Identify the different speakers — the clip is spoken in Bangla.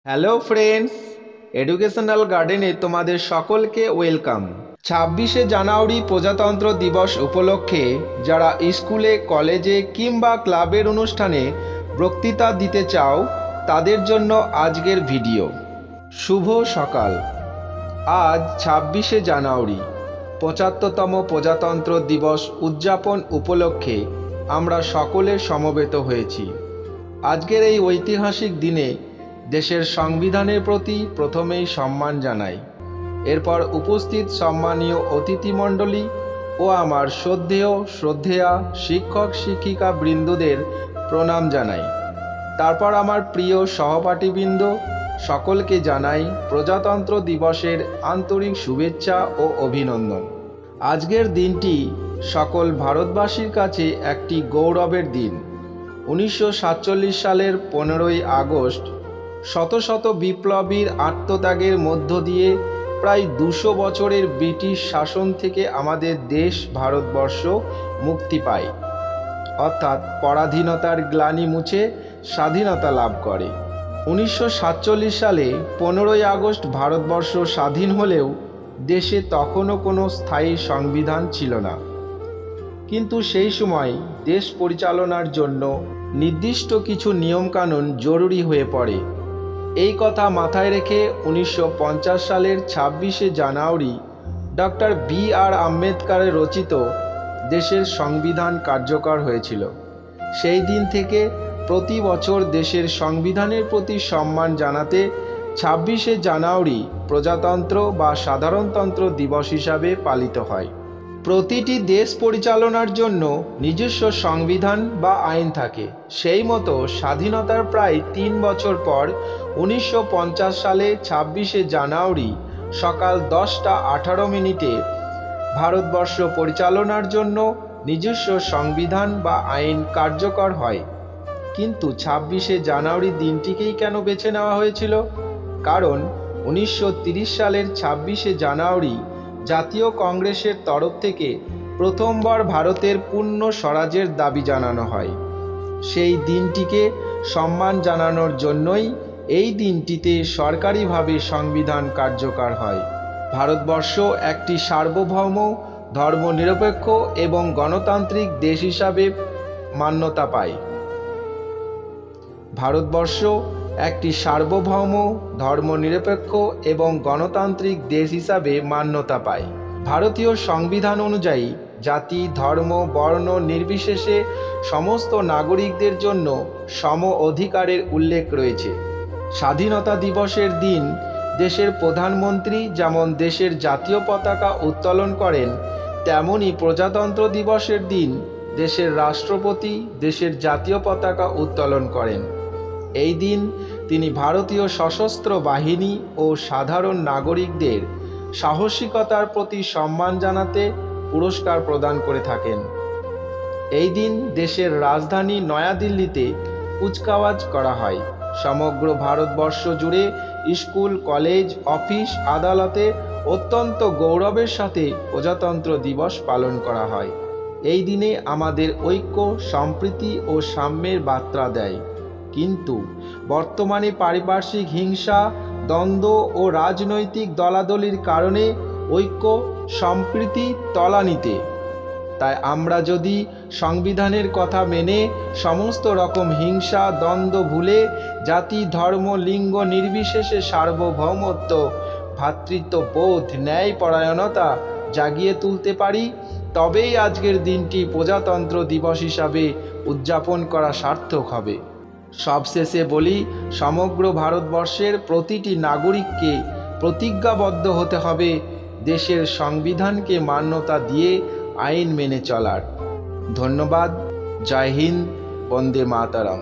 Speaker 1: হ্যালো ফ্রেন্ডস, এডুকেশনাল গার্ডেনে তোমাদের সকলকে ওয়েলকাম। 26শে জানুয়ারি প্রজাতন্ত্র দিবস উপলক্ষে যারা স্কুলে, কলেজে কিংবা ক্লাবের অনুষ্ঠানে বক্তৃতা দিতে চাও তাদের জন্য আজকের ভিডিও। শুভ সকাল। আজ 26শে জানুয়ারি 75তম প্রজাতন্ত্র দিবস উদযাপন উপলক্ষে আমরা সকলে সমবেত হয়েছি। আজকের এই ঐতিহাসিক দিনে দেশের সংবিধানের প্রতি প্রথমেই সম্মান জানাই, এরপর উপস্থিত সম্মানীয় অতিথিমণ্ডলী ও আমার শ্রদ্ধেয়া শিক্ষক শিক্ষিকা বৃন্দদের প্রণাম জানাই। তারপর আমার প্রিয় সহপাঠীবৃন্দ সকলকে জানাই প্রজাতন্ত্র দিবসের আন্তরিক শুভেচ্ছা ও অভিনন্দন। আজকের দিনটি সকল ভারতবাসীর কাছে একটি গৌরবের দিন। 1947 সালের 15ই আগস্ট শত শত বিপ্লবীর আত্মত্যাগের মধ্য দিয়ে প্রায় 200 বছরের ব্রিটিশ শাসন থেকে আমাদের দেশ ভারতবর্ষ মুক্তি পায়, অর্থাৎ পরাধীনতার গ্লানি মুছে স্বাধীনতা লাভ করে। 1947 সালে 15ই আগস্ট ভারতবর্ষ স্বাধীন হলেও দেশে তখনও কোনো স্থায়ী সংবিধান ছিল না, কিন্তু সেই সময় দেশ পরিচালনার জন্য নির্দিষ্ট কিছু নিয়মকানুন জরুরি হয়ে পড়ে। এই কথা মাথায় রেখে 1950 সালের 26শে জানুয়ারি ডক্টর বি.আর. আম্বেদকরের রচিত দেশের সংবিধান কার্যকর হয়েছিল। সেই দিন থেকে প্রতি বছর দেশের সংবিধানের প্রতি সম্মান জানাতে 26শে জানুয়ারি প্রজাতন্ত্র বা সাধারণতন্ত্র দিবস হিসাবে পালিত হয়। প্রতিটি দেশ পরিচালনার জন্য নিজস্ব সংবিধান বা আইন থাকে। সেই মতো স্বাধীনতার প্রায় 3 বছর পর 1950 সালে 26শে জানুয়ারি সকাল 10:18 ভারতবর্ষ পরিচালনার জন্য নিজস্ব সংবিধান বা আইন কার্যকর হয়। কিন্তু 26শে জানুয়ারি দিনটিকেই কেন বেছে নেওয়া হয়েছিল? কারণ 1930 সালের 26শে জানুয়ারি জাতীয় কংগ্রেসের তরফ থেকে প্রথমবার ভারতের পূর্ণ স্বরাজের দাবি জানানো হয়। সেই দিনটিকে সম্মান জানানোর জন্যই এই দিনটিতে সরকারিভাবে সংবিধান কার্যকর হয়। ভারতবর্ষ একটি সার্বভৌম, ধর্মনিরপেক্ষ এবং গণতান্ত্রিক দেশ হিসাবে মান্যতা পায়। ভারতবর্ষ একটি সার্বভৌম, ধর্মনিরপেক্ষ এবং গণতান্ত্রিক দেশ হিসাবে মান্যতা পায়। ভারতীয় সংবিধান অনুযায়ী জাতি, ধর্ম, বর্ণ নির্বিশেষে সমস্ত নাগরিকদের জন্য সম অধিকারের উল্লেখ রয়েছে। স্বাধীনতা দিবসের দিন দেশের প্রধানমন্ত্রী যেমন দেশের জাতীয় পতাকা উত্তোলন করেন, তেমনি প্রজাতন্ত্র দিবসের দিন দেশের রাষ্ট্রপতি দেশের জাতীয় পতাকা উত্তোলন করেন। এই দিন তিনি ভারতীয় সশস্ত্র বাহিনী ও সাধারণ নাগরিকদের সাহসিকতার প্রতি সম্মান জানাতে পুরস্কার প্রদান করে থাকেন। এই দিন দেশের রাজধানী নয়াদিল্লিতে কুচকাওয়াজ করা হয়। সমগ্র ভারতবর্ষ জুড়ে স্কুল, কলেজ, অফিস, আদালতে অত্যন্ত গৌরবের সাথে প্রজাতন্ত্র দিবস পালন করা হয়। এই দিনে আমাদের ঐক্য, সম্প্রীতি ও সাম্যের বার্তা দেয়। কিন্তু বর্তমানে পারিপার্শ্বিক হিংসা, দ্বন্দ্ব ও রাজনৈতিক দলাদলির কারণে ঐক্য, সম্প্রীতি তলানিতে। তাই আমরা যদি সংবিধানের কথা মেনে সমস্ত রকম হিংসা, দ্বন্দ্ব ভুলে জাতি, ধর্ম, লিঙ্গ নির্বিশেষে সার্বভৌমত্ব, ভ্রাতৃত্ববোধ, ন্যায়পরায়ণতা জাগিয়ে তুলতে পারি, তবেই আজকের দিনটি প্রজাতন্ত্র দিবস হিসাবে উদযাপন করা সার্থক হবে। সবশেষে বলি, সমগ্র ভারতবর্ষের প্রতিটি নাগরিককে প্রতিজ্ঞাবদ্ধ হতে হবে দেশের সংবিধানকে মান্যতা দিয়ে আইন মেনে চলার। ধন্যবাদ। জয় হিন্দ। বন্দে মাতরম।